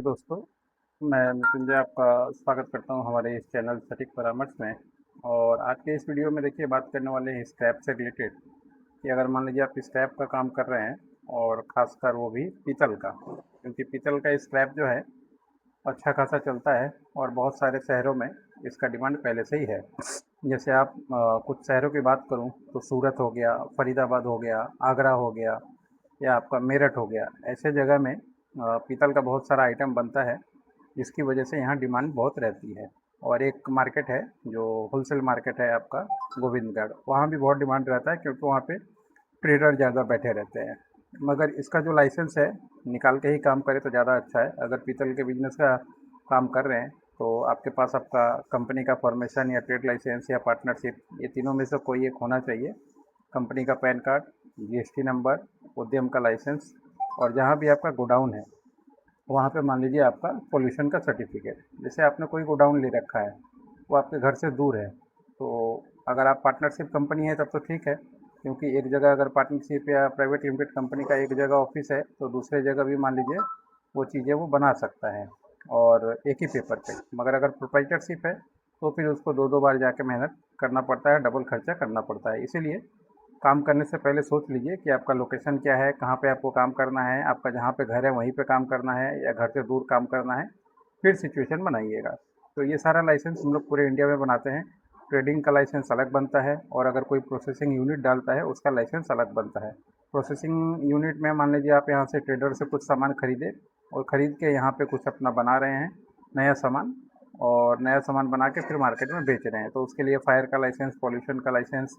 दोस्तों, मैं मृत्युंजय आपका स्वागत करता हूं हमारे इस चैनल सटीक परामर्श में। और आज के इस वीडियो में देखिए बात करने वाले हैं स्क्रैप से रिलेटेड कि अगर मान लीजिए आप स्क्रैप का काम कर रहे हैं और ख़ासकर वो भी पीतल का, क्योंकि पीतल का स्क्रैप जो है अच्छा खासा चलता है और बहुत सारे शहरों में इसका डिमांड पहले से ही है। जैसे आप कुछ शहरों की बात करूं तो सूरत हो गया, फरीदाबाद हो गया, आगरा हो गया या आपका मेरठ हो गया, ऐसे जगह में पीतल का बहुत सारा आइटम बनता है, जिसकी वजह से यहाँ डिमांड बहुत रहती है। और एक मार्केट है जो होलसेल मार्केट है आपका गोविंदगढ़, वहाँ भी बहुत डिमांड रहता है क्योंकि वहाँ पे ट्रेडर ज़्यादा बैठे रहते हैं। मगर इसका जो लाइसेंस है निकाल के ही काम करें तो ज़्यादा अच्छा है। अगर पीतल के बिजनेस का काम कर रहे हैं तो आपके पास आपका कंपनी का फॉर्मेशन या ट्रेड लाइसेंस या पार्टनरशिप, ये तीनों में से कोई एक होना चाहिए। कंपनी का पैन कार्ड, जीएसटी नंबर, उद्यम का लाइसेंस, और जहाँ भी आपका गोडाउन है वहाँ पे मान लीजिए आपका पोल्यूशन का सर्टिफिकेट। जैसे आपने कोई गोडाउन ले रखा है, वो आपके घर से दूर है, तो अगर आप पार्टनरशिप कंपनी है तब तो ठीक है, क्योंकि एक जगह अगर पार्टनरशिप या प्राइवेट लिमिटेड कंपनी का एक जगह ऑफिस है तो दूसरे जगह भी मान लीजिए वो चीज़ें वो बना सकता है और एक ही पेपर पे। मगर अगर प्रोप्राइटरशिप है तो फिर उसको दो दो बार जाके मेहनत करना पड़ता है, डबल खर्चा करना पड़ता है। इसीलिए काम करने से पहले सोच लीजिए कि आपका लोकेशन क्या है, कहाँ पे आपको काम करना है, आपका जहाँ पे घर है वहीं पे काम करना है या घर से दूर काम करना है, फिर सिचुएशन बनाइएगा। तो ये सारा लाइसेंस हम लोग पूरे इंडिया में बनाते हैं। ट्रेडिंग का लाइसेंस अलग बनता है और अगर कोई प्रोसेसिंग यूनिट डालता है उसका लाइसेंस अलग बनता है। प्रोसेसिंग यूनिट में मान लीजिए आप यहाँ से ट्रेडर से कुछ सामान खरीदे और ख़रीद के यहाँ पे कुछ अपना बना रहे हैं नया सामान, और नया सामान बना के फिर मार्केट में बेच रहे हैं, तो उसके लिए फायर का लाइसेंस, पॉल्यूशन का लाइसेंस,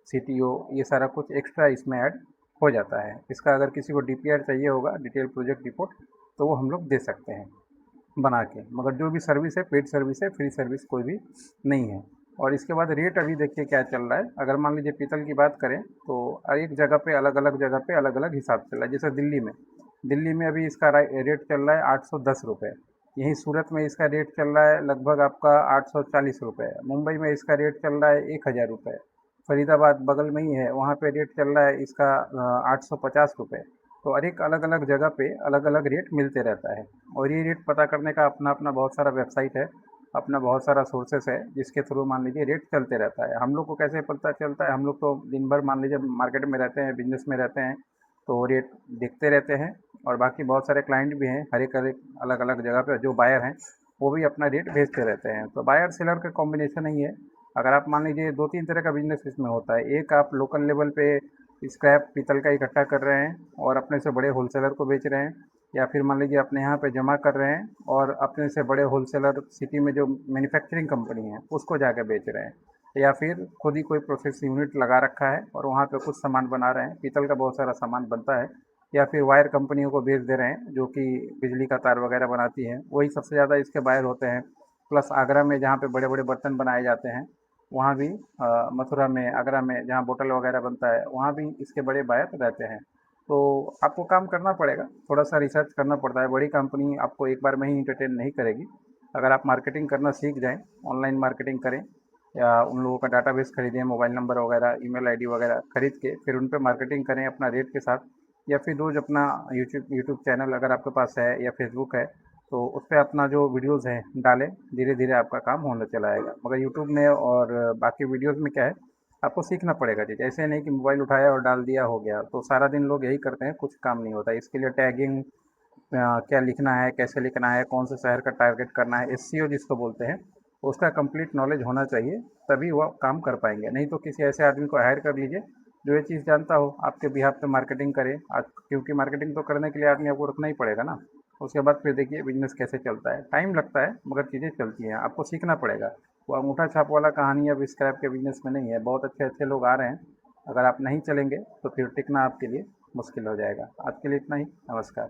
सीटीओ, ये सारा कुछ एक्स्ट्रा इसमें ऐड हो जाता है। इसका अगर किसी को डीपीआर चाहिए होगा, डिटेल प्रोजेक्ट रिपोर्ट, तो वो हम लोग दे सकते हैं बना के। मगर जो भी सर्विस है पेड सर्विस है, फ्री सर्विस कोई भी नहीं है। और इसके बाद रेट अभी देखिए क्या चल रहा है। अगर मान लीजिए पीतल की बात करें तो एक जगह पे अलग अलग जगह पे अलग अलग हिसाब चल रहा है। जैसे दिल्ली में अभी इसका रेट चल रहा है 810 रुपये। यहीं सूरत में इसका रेट चल रहा है लगभग आपका 840 रुपये। मुंबई में इसका रेट चल रहा है 1000 रुपये। फरीदाबाद बगल में ही है, वहाँ पे रेट चल रहा है इसका 850 रुपये। तो हर एक अलग अलग जगह पे अलग अलग रेट मिलते रहता है। और ये रेट पता करने का अपना अपना बहुत सारा वेबसाइट है, अपना बहुत सारा सोर्सेस है, जिसके थ्रू मान लीजिए रेट चलते रहता है। हम लोग को कैसे पता चलता है, हम लोग तो दिन भर मान लीजिए मार्केट में रहते हैं, बिजनेस में रहते हैं, तो रेट देखते रहते हैं। और बाकी बहुत सारे क्लाइंट भी हैं हर एक अलग अलग जगह पे, जो बायर हैं वो भी अपना रेट भेजते रहते हैं। तो बायर सेलर का कॉम्बिनेशन ही है। अगर आप मान लीजिए दो तीन तरह का बिजनेस इसमें होता है। एक, आप लोकल लेवल पे स्क्रैप पीतल का इकट्ठा कर रहे हैं और अपने से बड़े होलसेलर को बेच रहे हैं, या फिर मान लीजिए अपने यहाँ पे जमा कर रहे हैं और अपने से बड़े होलसेलर सिटी में जो मैन्युफैक्चरिंग कंपनी है उसको जाकर बेच रहे हैं, या फिर खुद ही कोई प्रोसेस यूनिट लगा रखा है और वहाँ पे कुछ सामान बना रहे हैं। पीतल का बहुत सारा सामान बनता है। या फिर वायर कंपनियों को बेच दे रहे हैं जो कि बिजली का तार वगैरह बनाती हैं, वही सबसे ज़्यादा इसके बायर होते हैं। प्लस आगरा में जहाँ पे बड़े बड़े बर्तन बनाए जाते हैं, वहाँ भी मथुरा में, आगरा में जहाँ बोतल वगैरह बनता है, वहाँ भी इसके बड़े बायर रहते हैं। तो आपको काम करना पड़ेगा, थोड़ा सा रिसर्च करना पड़ता है। बड़ी कंपनी आपको एक बार में ही इंटरटेन नहीं करेगी। अगर आप मार्केटिंग करना सीख जाएँ, ऑनलाइन मार्केटिंग करें या उन लोगों का डाटाबेस खरीदें, मोबाइल नंबर वगैरह, ईमेल आईडी वगैरह खरीद के फिर उन पे मार्केटिंग करें अपना रेट के साथ, या फिर रोज़ अपना यूट्यूब चैनल अगर आपके पास है या फेसबुक है तो उस पे अपना जो वीडियोज़ हैं डालें, धीरे धीरे आपका काम होने चला आएगा। मगर यूट्यूब में और बाकी वीडियोज़ में क्या है, आपको सीखना पड़ेगा चीज़। ऐसे नहीं कि मोबाइल उठाया और डाल दिया हो गया, तो सारा दिन लोग यही करते हैं, कुछ काम नहीं होता। इसके लिए टैगिंग, क्या लिखना है, कैसे लिखना है, कौन से शहर का टारगेट करना है, एसईओ जिसको बोलते हैं, उसका कंप्लीट नॉलेज होना चाहिए, तभी वो काम कर पाएंगे। नहीं तो किसी ऐसे आदमी को हायर कर लीजिए जो ये चीज़ जानता हो, आपके बिहाफ पे मार्केटिंग करे आज, क्योंकि मार्केटिंग तो करने के लिए आदमी आपको रखना ही पड़ेगा ना। उसके बाद फिर देखिए बिजनेस कैसे चलता है। टाइम लगता है मगर चीज़ें चलती हैं, आपको सीखना पड़ेगा। वो अंगूठा छाप वाला कहानी अब स्क्रैप के बिजनेस में नहीं है। बहुत अच्छे अच्छे लोग आ रहे हैं, अगर आप नहीं चलेंगे तो फिर टिकना आपके लिए मुश्किल हो जाएगा। आज के लिए इतना ही, नमस्कार।